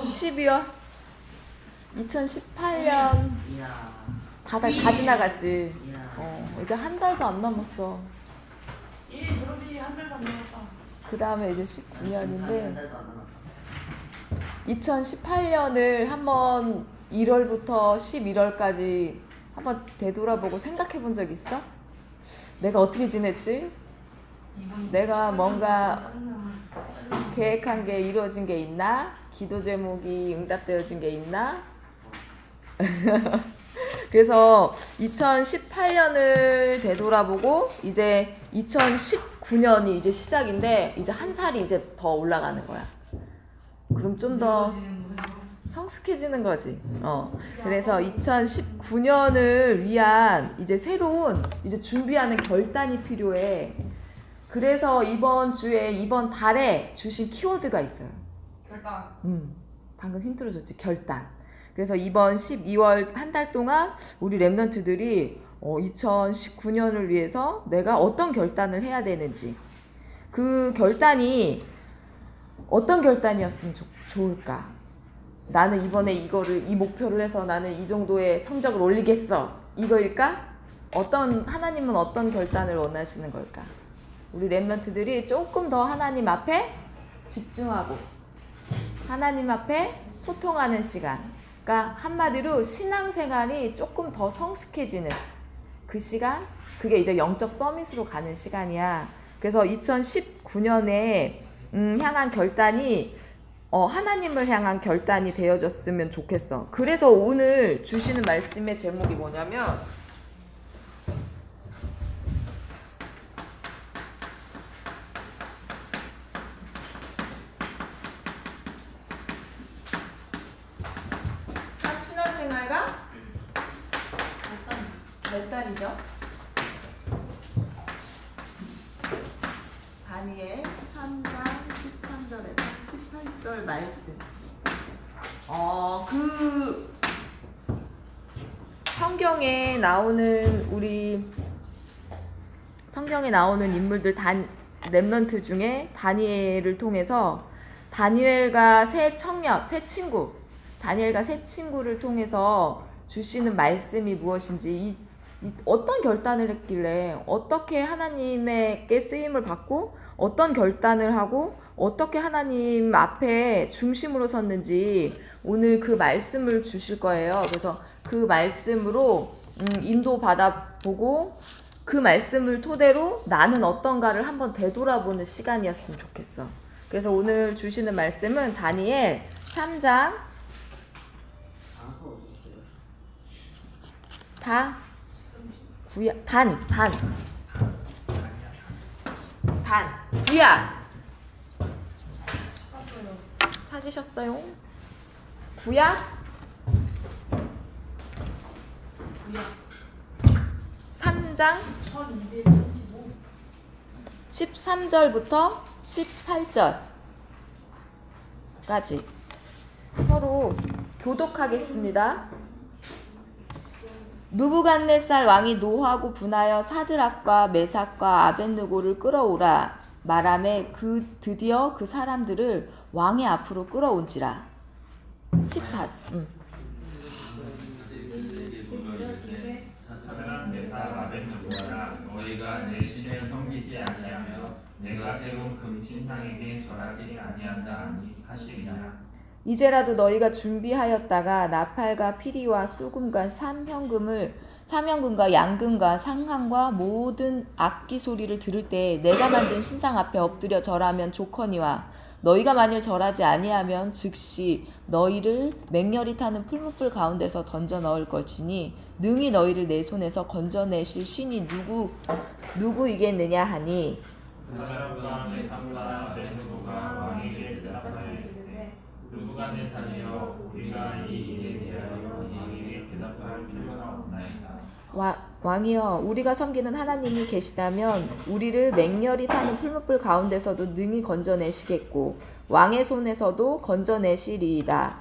12월 2018년 이야. 다 지나갔지. 이야. 이제 한 달도 안 남았어. 졸업이 한 달도 안 남았다. 그 다음에 이제 한 19년인데 달도 안 남았다. 2018년을 한번 1월부터 11월까지 한번 되돌아보고 생각해 본 적 있어? 내가 어떻게 지냈지? 내가 뭔가 계획한 게 이루어진 게 있나? 기도 제목이 응답되어진 게 있나? 그래서 2018년을 되돌아보고 이제 2019년이 이제 시작인데 이제 한 살이 이제 더 올라가는 거야. 그럼 좀 더 성숙해지는 거지. 그래서 2019년을 위한 이제 새로운 이제 준비하는 결단이 필요해. 그래서 이번 주에 이번 달에 주신 키워드가 있어요. 결단. 방금 힌트로 줬지. 결단. 그래서 이번 12월 한 달 동안 우리 랩런트들이 2019년을 위해서 내가 어떤 결단을 해야 되는지, 그 결단이 어떤 결단이었으면 좋을까? 나는 이번에 이 목표를 해서 나는 이 정도의 성적을 올리겠어. 이거일까? 하나님은 어떤 결단을 원하시는 걸까? 우리 랩런트들이 조금 더 하나님 앞에 집중하고 하나님 앞에 소통하는 시간. 그러니까 한마디로 신앙생활이 조금 더 성숙해지는 그 시간, 그게 이제 영적 서밋으로 가는 시간이야. 그래서 2019년에 향한 결단이 하나님을 향한 결단이 되어졌으면 좋겠어. 그래서 오늘 주시는 말씀의 제목이 뭐냐면 신앙생활과 결단이죠. 다니엘 3장 13절에서 18절 말씀. 그 성경에 나오는 인물들 렘넌트 중에 다니엘을 통해서 다니엘과 새 친구를 통해서 주시는 말씀이 무엇인지, 어떤 결단을 했길래 어떻게 하나님에게 쓰임을 받고 어떤 결단을 하고 어떻게 하나님 앞에 중심으로 섰는지 오늘 그 말씀을 주실 거예요. 그래서 그 말씀으로 인도받아 보고 그 말씀을 토대로 나는 어떤가를 한번 되돌아보는 시간이었으면 좋겠어. 그래서 오늘 주시는 말씀은 다니엘 3장 구약 찾으셨어요? 구약 3장 1235. 13절부터 18절까지 서로 교독하겠습니다. 느부갓네살 왕이 노하고 분하여 사드락과 메삭과 아벳느고를 끌어오라 말하매 드디어 그 사람들을 왕의 앞으로 끌어온지라. 14절. 사드락 메삭 아벳느고라 너희가 내 신을 섬기지 아니하며 내가 세운 금신상에게 절하지 아니한다 하니 사실이냐. 이제라도 너희가 준비하였다가 나팔과 피리와 수금과 삼현금과 양금과 상항과 모든 악기 소리를 들을 때 내가 만든 신상 앞에 엎드려 절하면 좋거니와 너희가 만일 절하지 아니하면 즉시 너희를 맹렬히 타는 풀무불 가운데서 던져 넣을 것이니 능히 너희를 내 손에서 건져내실 신이 누구이겠느냐 하니. 사드락과 메삭과 아벳느고가 왕에게 대답하여 느부갓네살이여 우리가 이 일에 대하여 왕에게 대답할 필요가 없나이다. 왕이여 우리가 섬기는 하나님이 계시다면 우리를 맹렬히 타는 풀무불 가운데서도 능히 건져내시겠고 왕의 손에서도 건져내시리이다.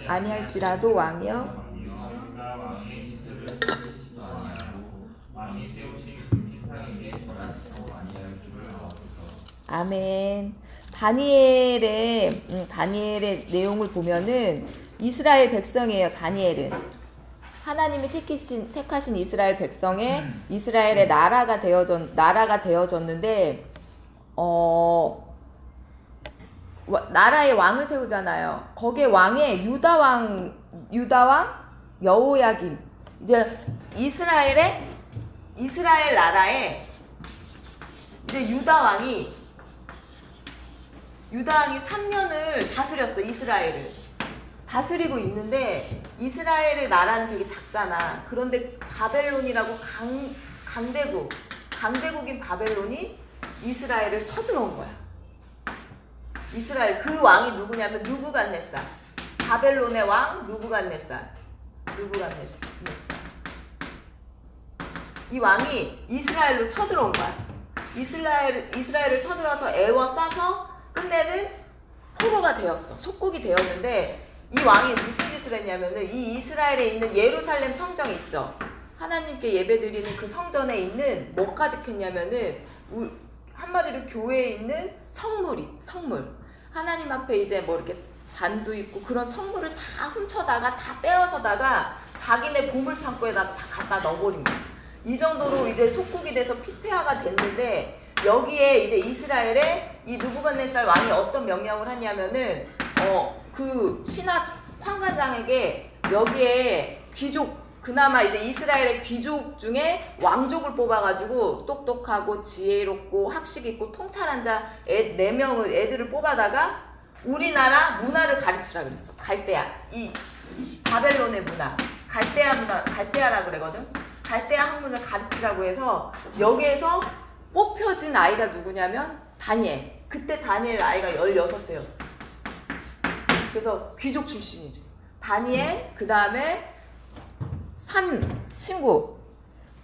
아니할지라도 왕이여 우리가 왕의 시트를 쓰시지도 아니하고 왕이 세우신 금신상에게 절하지도 아니할 줄을 아옵소서. 아멘. 다니엘의 내용을 보면은 이스라엘 백성이에요. 다니엘은 하나님이 택하신 이스라엘 백성에 이스라엘의 나라가 되어졌는데 나라의 왕을 세우잖아요. 거기에 왕에 유다 왕 여호야김, 이제 이스라엘 나라에 이제 유다 왕이 3년을 다스렸어. 이스라엘을 다스리고 있는데 이스라엘의 나라는 되게 작잖아. 그런데 바벨론이라고 강대국인 바벨론이 이스라엘을 쳐들어온 거야. 이스라엘 그 왕이 누구냐면 느부갓네살. 바벨론의 왕 느부갓네살. 이 왕이 이스라엘로 쳐들어온 거야. 이스라엘을 쳐들어서 애워싸서 끝내는 포로가 되었어. 속국이 되었는데 이 왕이 무슨 짓을 했냐면은 이 이스라엘에 있는 예루살렘 성정 있죠. 하나님께 예배드리는 그 성전에 있는 뭐까지 했냐면은 한마디로 교회에 있는 성물. 하나님 앞에 이제 뭐 이렇게 잔도 있고 그런 성물을 다 훔쳐다가 다 빼앗아다가 자기네 보물창고에다 다 갖다 넣어버린 거야. 이 정도로 이제 속국이 돼서 피폐화가 됐는데 여기에 이제 이스라엘에 이 느부갓네살 왕이 어떤 명령을 하냐면은 그 신하 황관장에게 여기에 귀족, 그나마 이제 이스라엘의 귀족 중에 왕족을 뽑아가지고 똑똑하고 지혜롭고 학식 있고 통찰한 자 4명을 애들을 뽑아다가 우리나라 문화를 가르치라 그랬어. 갈대아, 이 바벨론의 문화, 갈대아라 그러거든. 갈대아 학문을 가르치라고 해서 여기에서 뽑혀진 아이가 누구냐면 다니엘. 그때 다니엘 나이가 16세였어. 그래서 귀족 출신이지. 다니엘, 그 다음에 친구.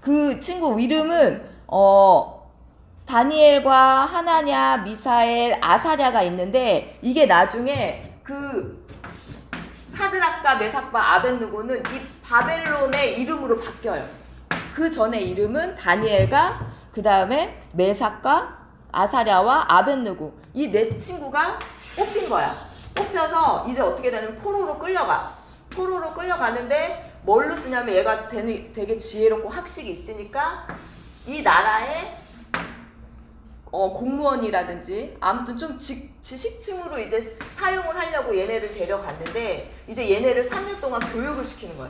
그 친구 이름은 다니엘과 하나냐, 미사엘, 아사랴가 있는데 이게 나중에 그 사드락과 메삭과 아벳느고는 이 바벨론의 이름으로 바뀌어요. 그 전에 이름은 다니엘과 그 다음에 메삭과 아사랴와 아벳느고 이 4친구가 뽑힌 거야. 뽑혀서 이제 어떻게 되냐면 포로로 끌려가는데 뭘로 쓰냐면 얘가 되게 지혜롭고 학식이 있으니까 이 나라의 공무원이라든지 아무튼 좀 지식층으로 이제 사용을 하려고 얘네를 데려갔는데 이제 얘네를 3년 동안 교육을 시키는 거야.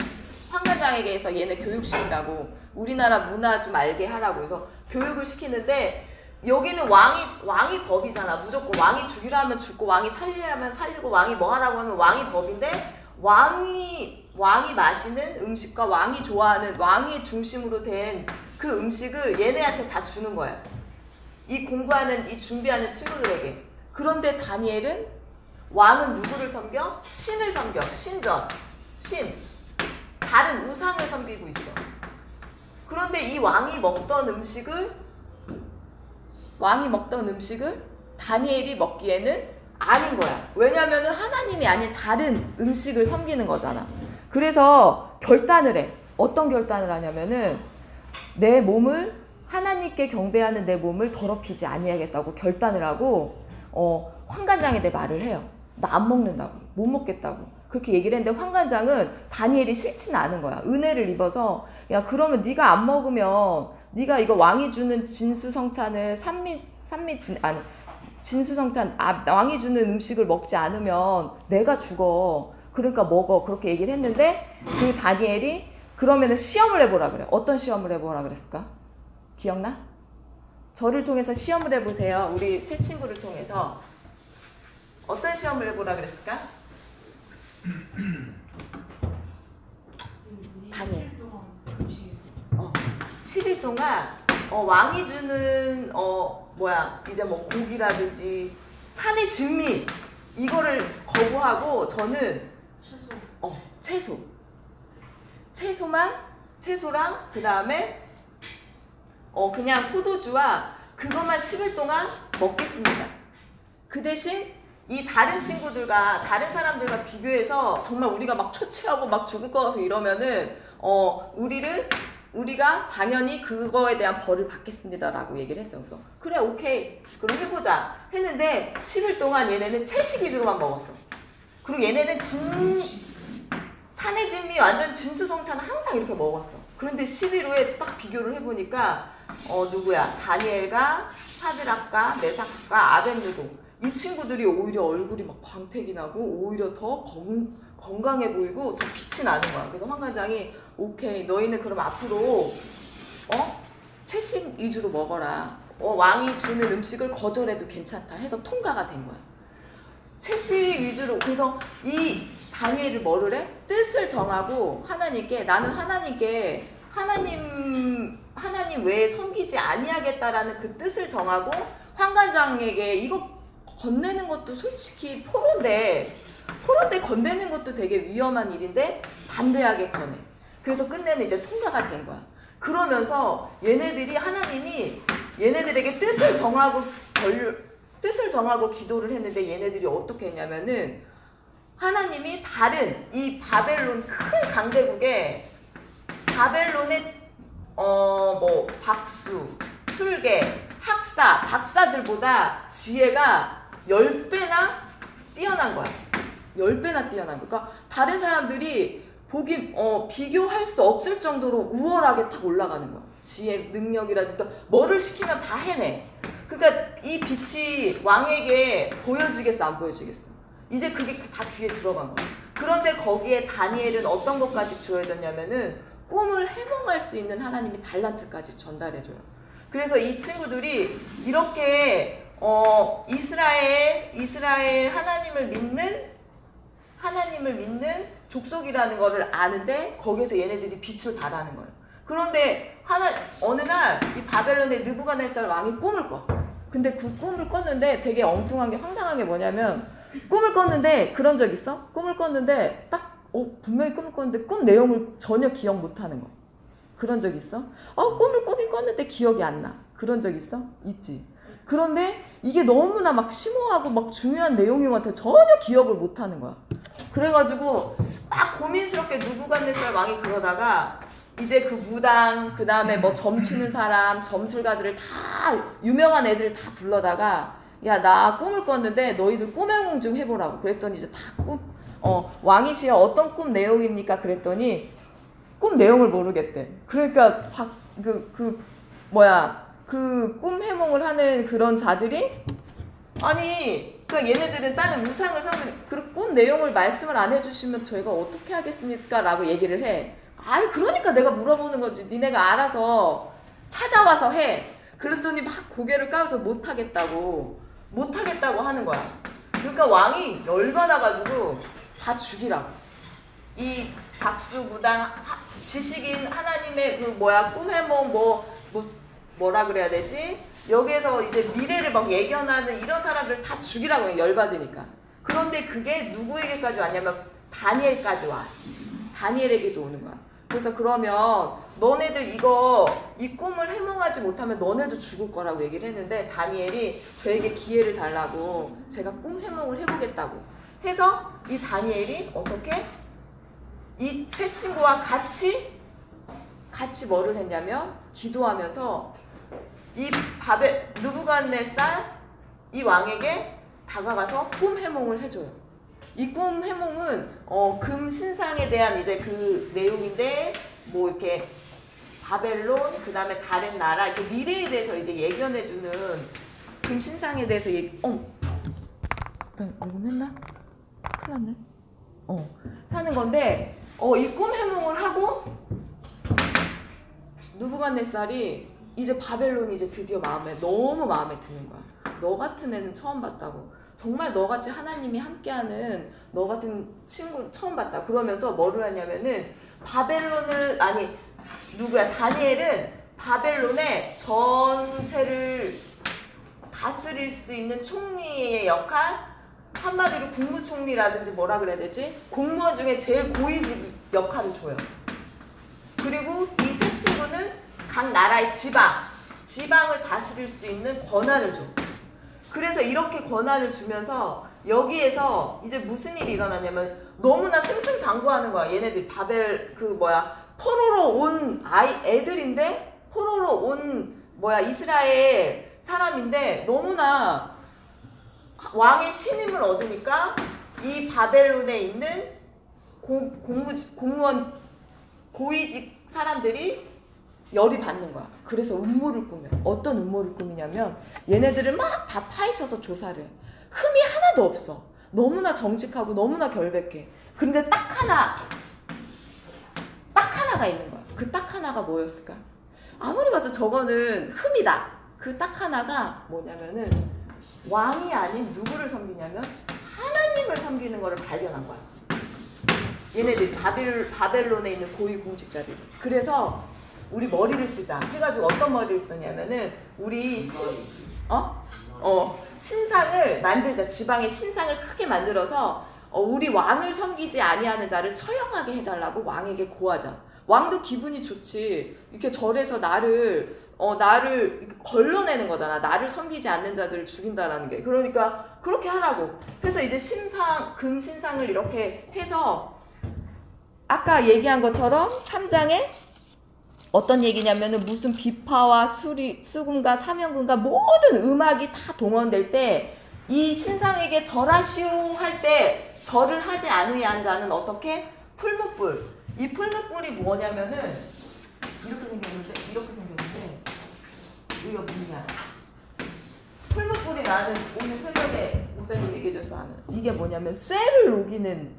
황관장에게서 얘네 교육시키라고 우리나라 문화 좀 알게 하라고 해서 교육을 시키는데 여기는 왕이 법이잖아. 무조건 왕이 죽이라 하면 죽고 왕이 살리라면 살리고 왕이 뭐 하라고 하면 왕이 법인데 왕이 마시는 음식과 왕이 좋아하는 왕이 중심으로 된 그 음식을 얘네한테 다 주는 거야. 이 준비하는 친구들에게. 그런데 다니엘은 왕은 누구를 섬겨? 신을 섬겨. 신. 다른 우상을 섬기고 있어. 그런데 이 왕이 먹던 음식을 다니엘이 먹기에는 아닌 거야. 왜냐면은 하나님이 아닌 다른 음식을 섬기는 거잖아. 그래서 결단을 해. 어떤 결단을 하냐면은 내 몸을 하나님께 경배하는 내 몸을 더럽히지 아니하겠다고 결단을 하고 황관장에게 말을 해요. 나 안 먹는다고. 못 먹겠다고. 그렇게 얘기를 했는데 황관장은 다니엘이 싫지는 않은 거야. 은혜를 입어서 야 그러면 네가 안 먹으면 네가 이거 왕이 주는 진수성찬을 진수성찬 왕이 주는 음식을 먹지 않으면 내가 죽어. 그러니까 먹어. 그렇게 얘기를 했는데 그 다니엘이 그러면은 시험을 해보라 그래. 어떤 시험을 해보라 그랬을까? 기억나? 저를 통해서 시험을 해보세요. 우리 새 친구를 통해서 어떤 시험을 해보라 그랬을까? 다니엘. 10일 동안 왕이 주는 이제 뭐 고기라든지 산의 진미 이거를 거부하고 저는 채소랑 그 다음에 그냥 포도주와 그것만 10일 동안 먹겠습니다. 그 대신 이 다른 사람들과 비교해서 정말 우리가 막 초췌하고 막 죽을 것 같고 이러면은 우리를 우리가 당연히 그거에 대한 벌을 받겠습니다라고 얘기를 했어요. 그래서 그래 오케이 그럼 해보자 했는데 10일 동안 얘네는 채식 위주로만 먹었어. 그리고 얘네는 산의 진미 완전 진수성찬 항상 이렇게 먹었어. 그런데 10일 후에 딱 비교를 해보니까 누구야? 다니엘과 사드락과 메삭과 아벳느고 이 친구들이 오히려 얼굴이 막 광택이 나고 오히려 더 건강해 보이고 더 빛이 나는 거야. 그래서 황관장이 오케이 너희는 그럼 앞으로 채식 위주로 먹어라. 왕이 주는 음식을 거절해도 괜찮다 해서 통과가 된 거야. 채식 위주로. 그래서 이 다니엘을 뭐를 해? 뜻을 정하고 하나님께 나는 하나님께 하나님 외에 섬기지 아니하겠다라는 그 뜻을 정하고 황관장에게 이거 건네는 것도 솔직히 포로인데 건네는 것도 되게 위험한 일인데 담대하게 건네. 그래서 끝내는 이제 통과가 된 거야. 그러면서 얘네들이 하나님이 얘네들에게 뜻을 정하고 기도를 했는데 얘네들이 어떻게 했냐면은 하나님이 다른 이 바벨론 큰 강대국에 바벨론의 박수, 술계, 학사, 박사들보다 지혜가 10배나 뛰어난 거야. 10배나 뛰어난 거야. 그러니까 다른 사람들이 비교할 수 없을 정도로 우월하게 딱 올라가는 거야. 지혜, 능력이라든지 뭐를 시키면 다 해내. 그러니까 이 빛이 왕에게 보여지겠어, 안 보여지겠어? 이제 그게 다 귀에 들어간 거야. 그런데 거기에 다니엘은 어떤 것까지 주어졌냐면은 꿈을 해몽할 수 있는 하나님이 달란트까지 전달해줘요. 그래서 이 친구들이 이렇게 이스라엘 하나님을 믿는 족속이라는 거를 아는데 거기서 얘네들이 빛을 발하는 거예요. 그런데 어느 날 이 바벨론의 느부갓네살 왕이 꿈을 꿔. 근데 그 꿈을 꿨는데 되게 엉뚱한 게 황당한 게 뭐냐면 꿈을 꿨는데 그런 적 있어? 꿈을 꿨는데 딱 분명히 꿈을 꿨는데 꿈 내용을 전혀 기억 못하는 거. 그런 적 있어? 꿈을 꾸긴 꿨는데 기억이 안 나. 그런 적 있어? 있지. 그런데 이게 너무나 막 심오하고 막 중요한 내용인 것 같아. 전혀 기억을 못하는 거야. 그래가지고 막 고민스럽게 느부갓네살 왕이 그러다가 이제 그 무당, 그 다음에 뭐 점치는 사람, 점술가들을 다 유명한 애들을 다 불러다가 야, 나 꿈을 꿨는데 너희들 꿈해몽 좀 해보라고. 그랬더니 이제 다 왕이시여 어떤 꿈 내용입니까? 그랬더니 꿈 내용을 모르겠대. 그러니까 그 꿈 해몽을 하는 그런 자들이 그러니까 얘네들은 다른 우상을 삼는 그 꿈 내용을 말씀을 안 해주시면 저희가 어떻게 하겠습니까? 라고 얘기를 해. 그러니까 내가 물어보는 거지. 니네가 알아서 찾아와서 해. 그랬더니 막 고개를 까워서 못하겠다고 하는 거야. 그러니까 왕이 열받아가지고 다 죽이라고. 이 박수, 무당, 지식인 하나님의 꿈 해몽 뭐라 그래야 되지? 여기에서 이제 미래를 막 예견하는 이런 사람들 다 죽이라고 해. 열받으니까. 그런데 그게 누구에게까지 왔냐면 다니엘까지 와. 다니엘에게도 오는 거야. 그래서 그러면 너네들 이 꿈을 해몽하지 못하면 너네도 죽을 거라고 얘기를 했는데 다니엘이 저에게 기회를 달라고 제가 꿈 해몽을 해보겠다고 해서 이 다니엘이 어떻게? 이 세 친구와 같이 뭐를 했냐면 기도하면서 이 느부갓네살 이 왕에게 다가가서 꿈 해몽을 해줘요. 이 꿈 해몽은 금 신상에 대한 이제 그 내용인데 뭐 이렇게 바벨론 그 다음에 다른 나라 이렇게 미래에 대해서 이제 예견해주는 금 신상에 대해서 녹음했나? 큰일 났네. 하는 건데 이 꿈 해몽을 하고 느부갓네살이 이제 바벨론이 이제 드디어 너무 마음에 드는 거야. 너 같은 애는 처음 봤다고. 정말 너같이 하나님이 함께하는 너 같은 친구 처음 봤다. 그러면서 뭐를 하냐면은 다니엘은 바벨론의 전체를 다스릴 수 있는 총리의 역할, 한마디로 국무총리라든지 뭐라 그래야 되지? 공무원 중에 제일 고위직 역할을 줘요. 그리고 이 세 친구는 각 나라의 지방을 다스릴 수 있는 권한을 줘. 그래서 이렇게 권한을 주면서 여기에서 이제 무슨 일이 일어나냐면 너무나 승승장구하는 거야. 얘네들 포로로 온 애들인데 포로로 온 이스라엘 사람인데 너무나 왕의 신임을 얻으니까 이 바벨론에 있는 공무원 고위직 사람들이 열이 받는 거야. 그래서 음모를 꾸며. 어떤 음모를 꾸미냐면 얘네들을 막 다 파헤쳐서 조사를 해. 흠이 하나도 없어. 너무나 정직하고 너무나 결백해. 근데 딱 하나가 있는 거야. 그 딱 하나가 뭐였을까? 아무리 봐도 저거는 흠이다. 그 딱 하나가 뭐냐면은 왕이 아닌 누구를 섬기냐면 하나님을 섬기는 거를 발견한 거야. 얘네들 바벨론에 있는 고위 공직자들이. 그래서 우리 머리를 쓰자 해가지고 어떤 머리를 쓰냐면은 우리 신상을 만들자. 지방의 신상을 크게 만들어서 우리 왕을 섬기지 아니하는 자를 처형하게 해달라고 왕에게 고하자. 왕도 기분이 좋지. 이렇게 절에서 나를 이렇게 걸러내는 거잖아. 나를 섬기지 않는 자들을 죽인다라는 게. 그러니까 그렇게 하라고. 그래서 이제 금신상을 이렇게 해서 아까 얘기한 것처럼 3장에 어떤 얘기냐면은 무슨 비파와 수금과 사명금과 모든 음악이 다 동원될 때 이 신상에게 절하시오 할 때 절을 하지 않으한 자는 어떻게? 풀무불. 이 풀무불이 뭐냐면은 이렇게 생겼는데 이거 뭐냐? 풀무불이 나는 오늘 새벽에 목사님 얘기해줘서 아는 이게 뭐냐면 쇠를 녹이는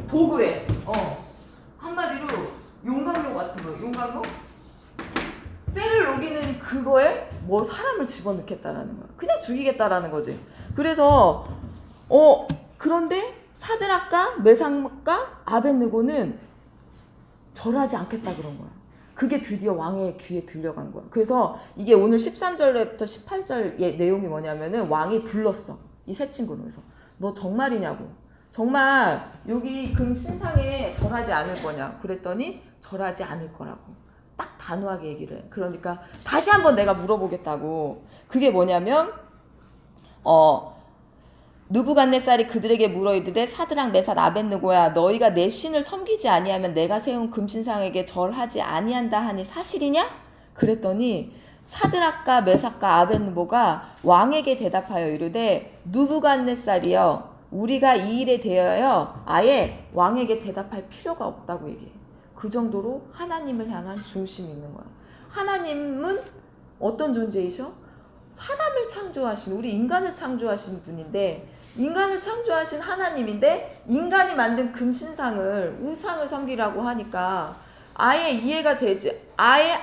도구래. 한마디로 용광로 같은 거. 용광로? 쇠를 녹이는 그거에 사람을 집어넣겠다라는 거야. 그냥 죽이겠다라는 거지. 그래서 그런데 사드락과 메삭과 아벳느고는 절하지 않겠다 그런 거야. 그게 드디어 왕의 귀에 들려간 거야. 그래서 이게 오늘 13절부터 18절의 내용이 뭐냐면은 왕이 불렀어. 이 세 친구는. 그래서 너 정말이냐고. 정말 여기 금 신상에 절하지 않을 거냐. 그랬더니 절하지 않을 거라고. 딱 단호하게 얘기를 해. 그러니까 다시 한번 내가 물어보겠다고. 그게 뭐냐면 느부갓네살이 그들에게 물어 이르되 사드락 메삭 아벳느고야 너희가 내 신을 섬기지 아니하면 내가 세운 금신상에게 절하지 아니한다 하니 사실이냐? 그랬더니 사드락과 메삭과 아벳느고가 왕에게 대답하여 이르되 느부갓네살이여 우리가 이 일에 대하여 아예 왕에게 대답할 필요가 없다고 얘기해. 그 정도로 하나님을 향한 중심이 있는 거야. 하나님은 어떤 존재이셔? 사람을 창조하신, 우리 인간을 창조하신 분인데, 인간을 창조하신 하나님인데 인간이 만든 금신상을 우상을 섬기라고 하니까 아예 이해가 되지. 아예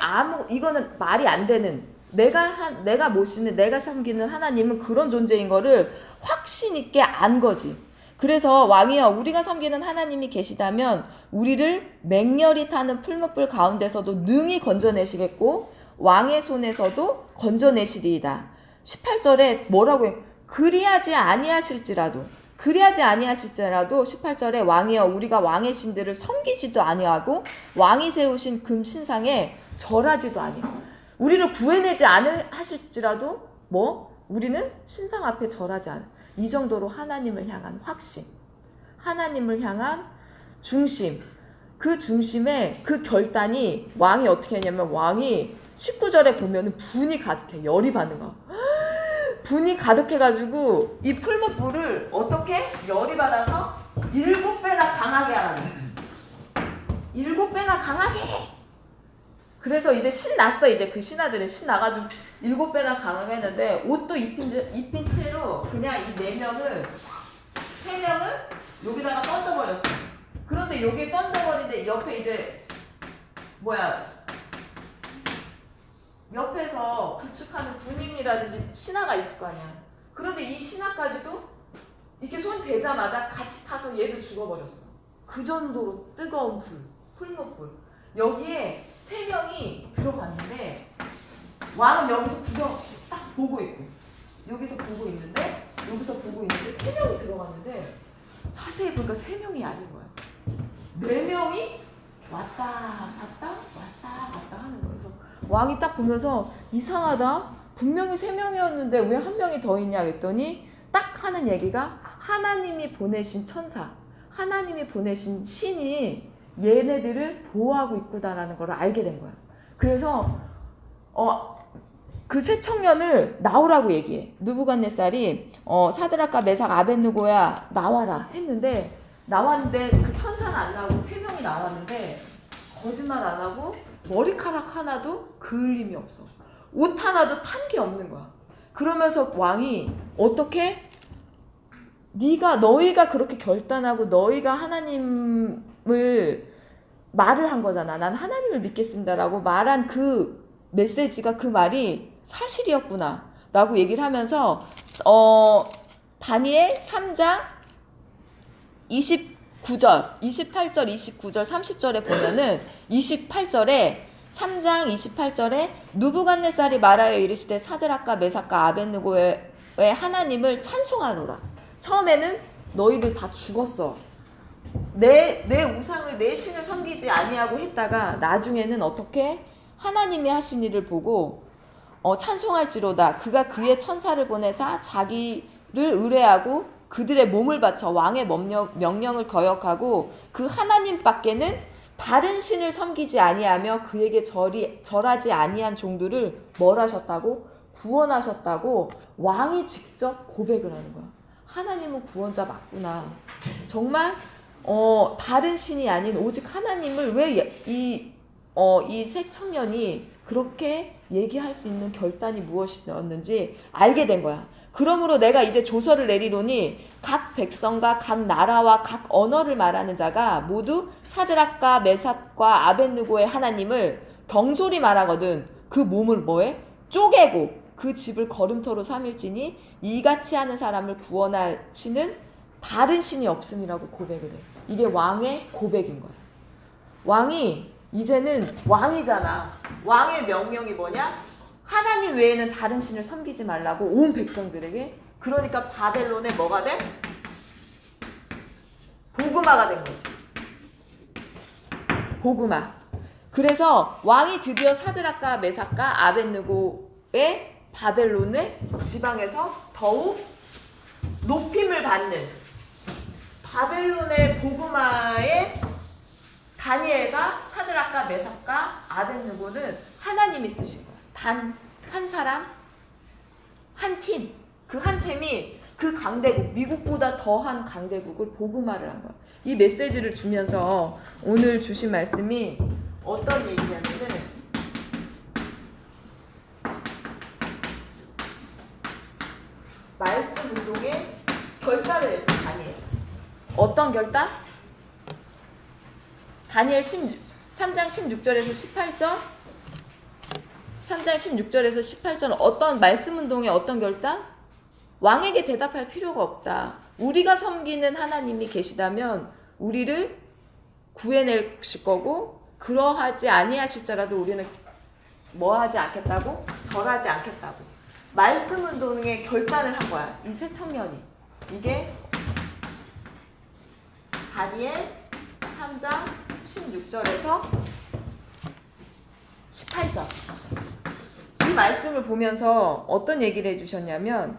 이거는 말이 안 되는, 내가 모시는, 내가 섬기는 하나님은 그런 존재인 거를 확신 있게 안 거지. 그래서 왕이여 우리가 섬기는 하나님이 계시다면 우리를 맹렬히 타는 풀무불 가운데서도 능히 건져내시겠고 왕의 손에서도 건져내시리이다. 18절에 뭐라고 해? 그리하지 아니하실지라도 18절에 왕이여 우리가 왕의 신들을 섬기지도 아니하고 왕이 세우신 금신상에 절하지도 아니하고 우리를 구해내지 않으실지라도 우리는 신상 앞에 절하지 않아. 이 정도로 하나님을 향한 확신, 하나님을 향한 중심, 그 중심에 그 결단이 왕이 어떻게 하냐면 왕이 19절에 보면은 분이 가득해. 열이 받는 거야. 분이 가득해가지고 이 풀무불을 어떻게? 열이 받아서 7배나 강하게 하라고. 7배나 강하게. 그래서 이제 신났어. 이제 그 신하들은 신나가지고 7배나 강하게 했는데 옷도 입힌 채로 그냥 이 4명을 3명을 여기다가 던져버렸어. 그런데 여기에 던져버리는데 옆에 이제 옆에서 구축하는 군인이라든지 신하가 있을 거 아니야. 그런데 이 신하까지도 이렇게 손 대자마자 같이 타서 얘도 죽어버렸어. 그 정도로 뜨거운 풀무불. 여기에 3명이 들어갔는데 왕은 여기서 구경 딱 보고 있고 여기서 보고 있는데 3명이 들어갔는데 자세히 보니까 3명이 아닌 거야. 4명이 왔다 갔다 하는 거예요. 그래서 왕이 딱 보면서 이상하다. 분명히 3명이었는데 왜 1명이 더 있냐 했더니 딱 하는 얘기가 하나님이 보내신 천사, 하나님이 보내신 신이 얘네들을 보호하고 있구나라는 걸 알게 된 거야. 그래서 그 세 청년을 나오라고 얘기해. 느부갓네살이 사드락과 메삭 아벳느고야 나와라 했는데 나왔는데 그 천사는 안 나오고 세 명이 나왔는데 거짓말 안 하고 머리카락 하나도 그을림이 없어. 옷 하나도 탄 게 없는 거야. 그러면서 왕이 어떻게 너희가 그렇게 결단하고 너희가 하나님을 말을 한 거잖아. 난 하나님을 믿겠습니다라고 말한 그 메시지가 그 말이 사실이었구나 라고 얘기를 하면서 다니엘 3장 29절, 28절, 29절, 30절에 보면은 28절에 3장 28절에 느부갓네살이 말하여 이르시되 사드락과 메삭과 아벳느고의 하나님을 찬송하노라. 처음에는 너희들 다 죽었어. 내 우상을 내 신을 섬기지 아니하고 했다가 나중에는 어떻게 하나님이 하신 일을 보고 찬송할지로다. 그가 그의 천사를 보내사 자기를 의뢰하고 그들의 몸을 바쳐 왕의 명령을 거역하고 그 하나님밖에는 다른 신을 섬기지 아니하며 그에게 절하지 아니한 종들을 뭘 하셨다고? 구원하셨다고 왕이 직접 고백을 하는 거야. 하나님은 구원자 맞구나. 정말 다른 신이 아닌 오직 하나님을 왜 이 세 청년이 그렇게 얘기할 수 있는 결단이 무엇이었는지 알게 된 거야. 그러므로 내가 이제 조서를 내리노니 각 백성과 각 나라와 각 언어를 말하는 자가 모두 사드락과 메삭과 아벳느고의 하나님을 경솔히 말하거든 그 몸을 뭐해? 쪼개고 그 집을 거름터로 삼을지니 이같이 하는 사람을 구원하시는 다른 신이 없음이라고 고백을 해. 이게 왕의 고백인 거야. 왕이 이제는 왕이잖아. 왕의 명령이 뭐냐? 하나님 외에는 다른 신을 섬기지 말라고 온 백성들에게. 그러니까 바벨론에 뭐가 돼? 보그마가 된 거지. 보그마. 그래서 왕이 드디어 사드락과 메삭과 아벳느고의 바벨론의 지방에서 더욱 높임을 받는 바벨론의 보그마의 다니엘과 사드락과 메삭과 아벳느고는 하나님이 쓰신 거야. 단 한 사람, 한 팀, 그 한 팀이 그 강대국, 미국보다 더한 강대국을 보그마를 한 거야. 이 메시지를 주면서 오늘 주신 말씀이 어떤 얘기냐면은 말씀 운동에 결단을 했어, 다니엘. 어떤 결단? 다니엘 3장 16절에서 18절 3장 16절에서 18절은 어떤 말씀 운동의 어떤 결단? 왕에게 대답할 필요가 없다. 우리가 섬기는 하나님이 계시다면 우리를 구해내실 거고 그러하지 아니하실지라도 우리는 뭐 하지 않겠다고? 절하지 않겠다고. 말씀 운동의 결단을 한 거야. 이 세 청년이. 이게 다니엘 3장 16절에서 18절. 이 말씀을 보면서 어떤 얘기를 해주셨냐면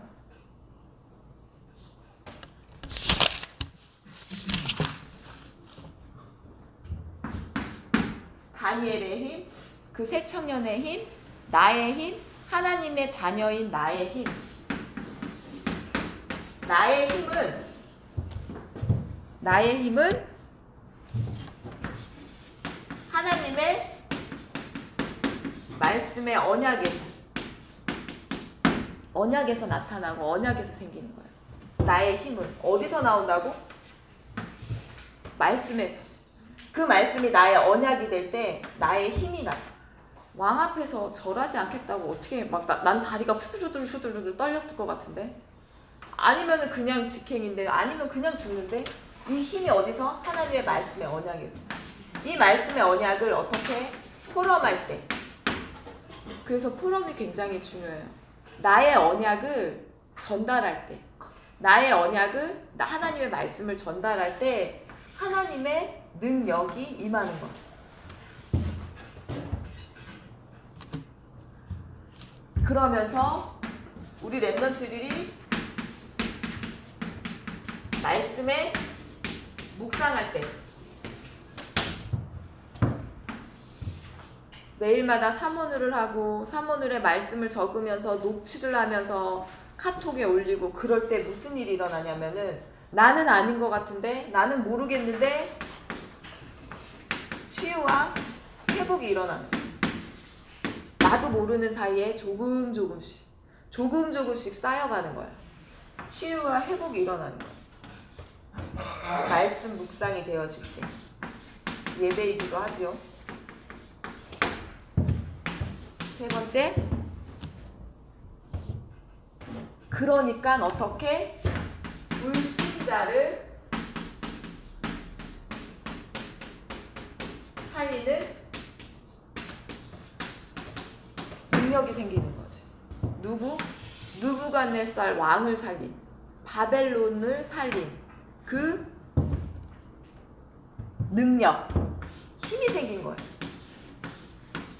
다니엘의 힘, 그 세 청년의 힘, 나의 힘, 하나님의 자녀인 나의 힘. 나의 힘은 하나님의 말씀의 언약에서 나타나고 언약에서 생기는 거예요. 나의 힘은 어디서 나온다고? 말씀에서. 그 말씀이 나의 언약이 될 때 나의 힘이 나. 왕 앞에서 절하지 않겠다고 어떻게 난 다리가 후들후들 떨렸을 것 같은데. 아니면은 그냥 직행인데, 아니면 그냥 죽는데. 이 힘이 어디서? 하나님의 말씀의 언약에서. 이 말씀의 언약을 어떻게 포럼할 때. 그래서 포럼이 굉장히 중요해요. 나의 언약을 전달할 때, 나의 언약을 하나님의 말씀을 전달할 때 하나님의 능력이 임하는 거예요. 그러면서 우리 랩런트들이 말씀에 묵상할 때 매일마다 사모늘을 하고 사모늘에 말씀을 적으면서 녹취를 하면서 카톡에 올리고 그럴 때 무슨 일이 일어나냐면은 나는 아닌 것 같은데 나는 모르겠는데 치유와 회복이 일어나는 거야. 나도 모르는 사이에 조금씩 쌓여가는 거야. 치유와 회복이 일어나는 거야. 말씀 묵상이 되어질 때 예배이기도 하지요. 세 번째, 그러니까 어떻게 불신자를 살리는 능력이 생기는 거지. 느부갓네살 왕을 살린, 바벨론을 살린 그 능력, 힘이 생긴 거예요.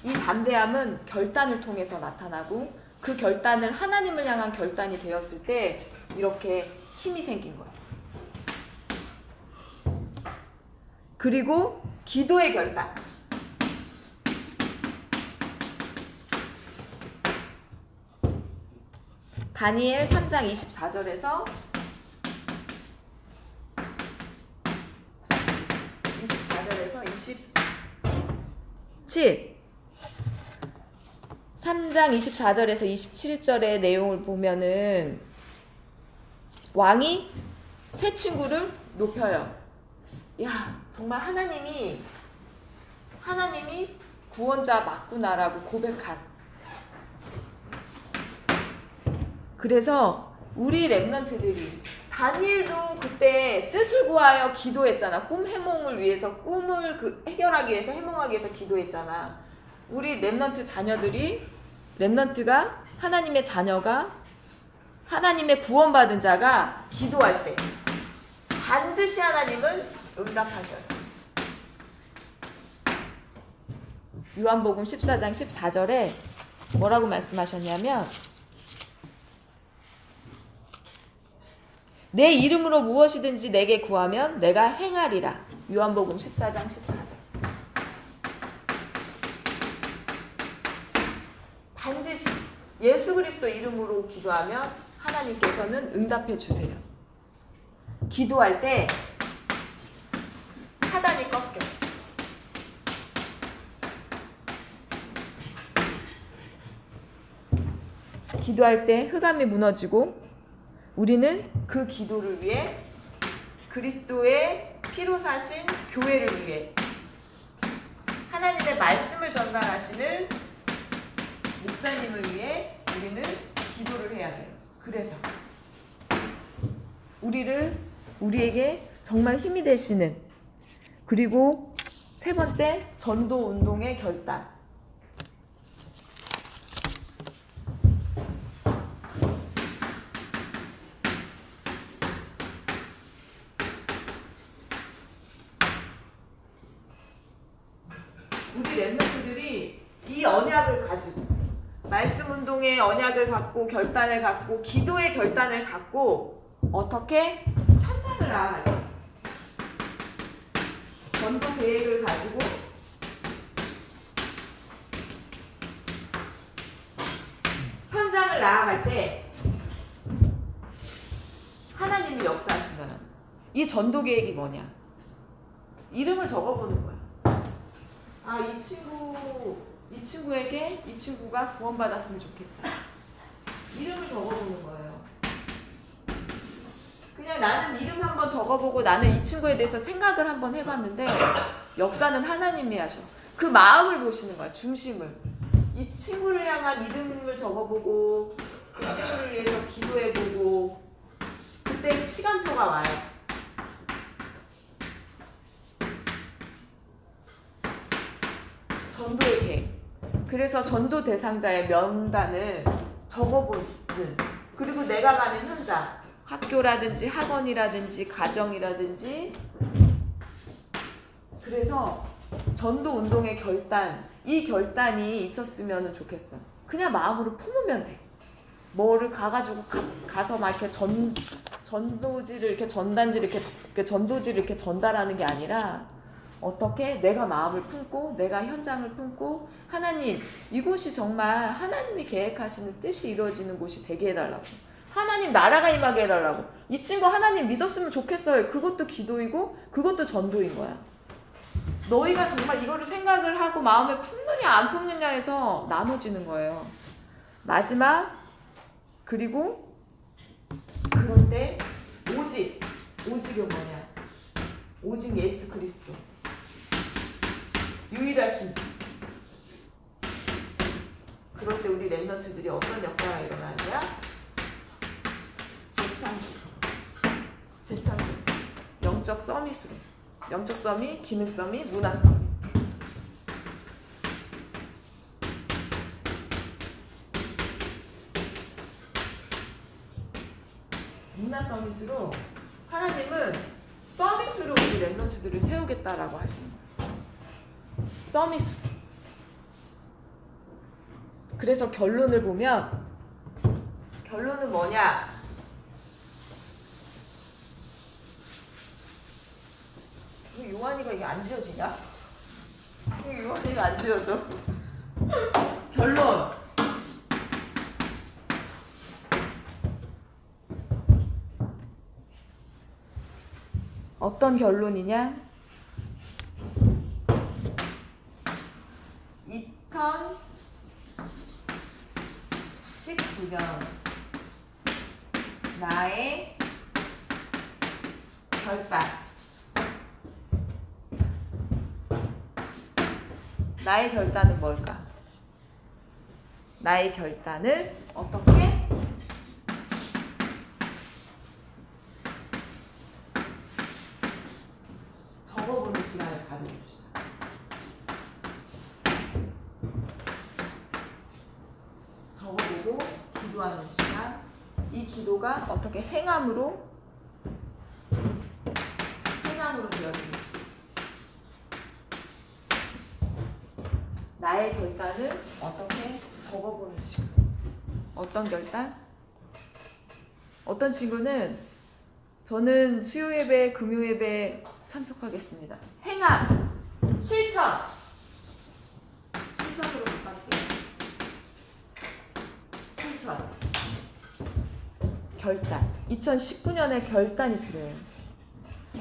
이 담대함은 결단을 통해서 나타나고 그 결단을 하나님을 향한 결단이 되었을 때 이렇게 힘이 생긴 거예요. 그리고 기도의 결단. 다니엘 3장 24절에서 27 3장 24절에서 27절의 내용을 보면은 왕이 새 친구를 높여요. 야, 정말 하나님이 구원자 맞구나라고 고백한. 그래서 우리 렘넌트들이 다니엘도 그때 뜻을 구하여 기도했잖아. 꿈 해몽을 위해서 꿈을 해결하기 위해서 해몽하기 위해서 기도했잖아. 우리 렘넌트가 하나님의 자녀가 하나님의 구원받은 자가 기도할 때 반드시 하나님은 응답하셔요. 요한복음 14장 14절에 뭐라고 말씀하셨냐면 내 이름으로 무엇이든지 내게 구하면 내가 행하리라. 요한복음 14장 14절. 반드시 예수 그리스도 이름으로 기도하면 하나님께서는 응답해 주세요. 기도할 때 사단이 꺾여. 기도할 때 흑암이 무너지고 우리는 그 기도를 위해 그리스도의 피로 사신 교회를 위해 하나님의 말씀을 전달하시는 목사님을 위해 우리는 기도를 해야 돼요. 그래서 우리에게 정말 힘이 되시는, 그리고 세 번째, 전도 운동의 결단. 우리 렘넌트들이 이 언약을 가지고, 말씀 운동의 언약을 갖고, 결단을 갖고, 기도의 결단을 갖고 어떻게 현장을 나아가요? 전도 계획을 가지고 현장을 나아갈 때 하나님이 역사하시잖아. 이 전도 계획이 뭐냐? 이름을 적어보는 거야. 아, 이 친구에게 이 친구가 구원받았으면 좋겠다. 이름을 적어보는 거예요. 그냥 나는 이름 한번 적어보고 나는 이 친구에 대해서 생각을 한번 해봤는데 역사는 하나님이 하셔. 그 마음을 보시는 거야, 중심을. 이 친구를 향한 이름을 적어보고 그 친구를 위해서 기도해보고 그때 시간표가 와요. 전도의 계획. 그래서 전도 대상자의 명단을 적어보는, 그리고 내가 가는 현장, 학교라든지 학원이라든지 가정이라든지, 그래서 전도 운동의 결단, 이 결단이 있었으면 좋겠어. 그냥 마음으로 품으면 돼. 뭐를 가가지고 가서 막 이렇게 전도지를 이렇게 전단지를 이렇게 전도지를 이렇게 전달하는 게 아니라 어떻게 내가 마음을 품고 내가 현장을 품고 하나님 이곳이 정말 하나님이 계획하시는 뜻이 이루어지는 곳이 되게 해달라고. 하나님 나라가 임하게 해달라고. 이 친구 하나님 믿었으면 좋겠어요. 그것도 기도이고 그것도 전도인 거야. 너희가 정말 이거를 생각을 하고 마음에 품느냐 안 품느냐에서 나눠지는 거예요. 마지막 그리고 그럴 때 오직은 뭐냐? 오직 예수 그리스도 유일하신. 그럴 때 우리 렘넌트들이 어떤 역사가 일어나느냐? 재창조 영적 서밋으로. 영적 서밋, 기능 서밋, 문화 서밋. 문화 서밋으로 하나님은 서밋으로 우리 렘넌트들을 세우겠다라고 하시는 거예요. 서밋으로. 그래서 결론을 보면 결론은 뭐냐? 왜 요한이가 이게 안 지어지냐? 왜 요한이가 안 지어져? 결론. 어떤 결론이냐? 2019년 나의 결단. 나의 결단은 뭘까? 나의 결단을 어떻게 적어보는 시간을 가져봅시다. 적어보고 기도하는 시간. 이 기도가 어떻게 행함으로 되어지는 시간. 나의 결단을 어떻게 적어보는 시간. 어떤 결단? 어떤 친구는 저는 수요 예배, 금요 예배 참석하겠습니다. 행함, 실천으로 바꿀게요. 실천, 결단. 2019년에 결단이 필요해요.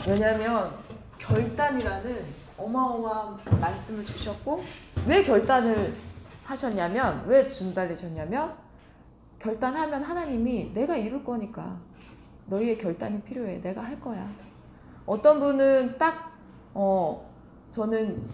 왜냐하면 결단이라는 어마어마한 말씀을 주셨고, 왜 결단을 하셨냐면, 왜 준달리셨냐면, 결단하면 하나님이 내가 이룰 거니까 너희의 결단이 필요해. 내가 할 거야. 어떤 분은 딱 저는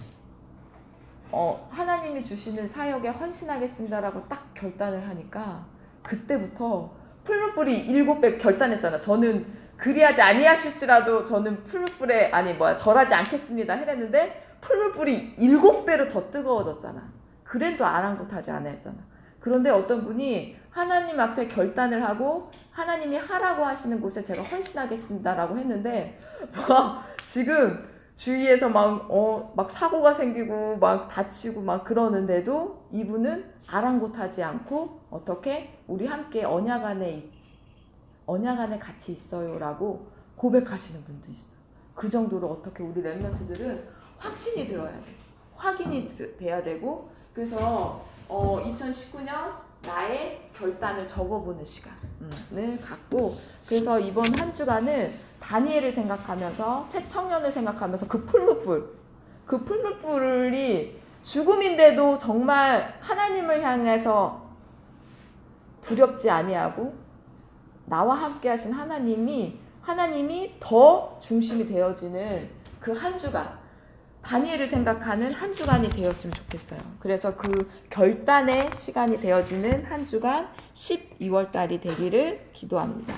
하나님이 주시는 사역에 헌신하겠습니다라고 딱 결단을 하니까 그때부터 풀무불이 7배 결단했잖아. 저는 그리하지 아니하실지라도 저는 풀무불에 절하지 않겠습니다 해랬는데 풀무불이 7배로 더 뜨거워졌잖아. 그래도 아랑곳하지 않아 했잖아. 그런데 어떤 분이 하나님 앞에 결단을 하고 하나님이 하라고 하시는 곳에 제가 헌신하겠습니다라고 했는데 지금 주위에서 막 사고가 생기고 막 다치고 막 그러는데도 이분은 아랑곳하지 않고 어떻게 우리 함께 언약 안에 같이 있어요라고 고백하시는 분도 있어. 그 정도로 어떻게 우리 렘넌트들은 확신이 들어야 돼. 확인이 돼야 되고, 그래서 2019년 나의 결단을 적어보는 시간을 갖고, 그래서 이번 한 주간은 다니엘을 생각하면서 새 청년을 생각하면서 그 풀무불이 죽음인데도 정말 하나님을 향해서 두렵지 아니하고 나와 함께 하신 하나님이 더 중심이 되어지는 그 한 주간, 다니엘을 생각하는 한 주간이 되었으면 좋겠어요. 그래서 그 결단의 시간이 되어지는 한 주간 12월 달이 되기를 기도합니다.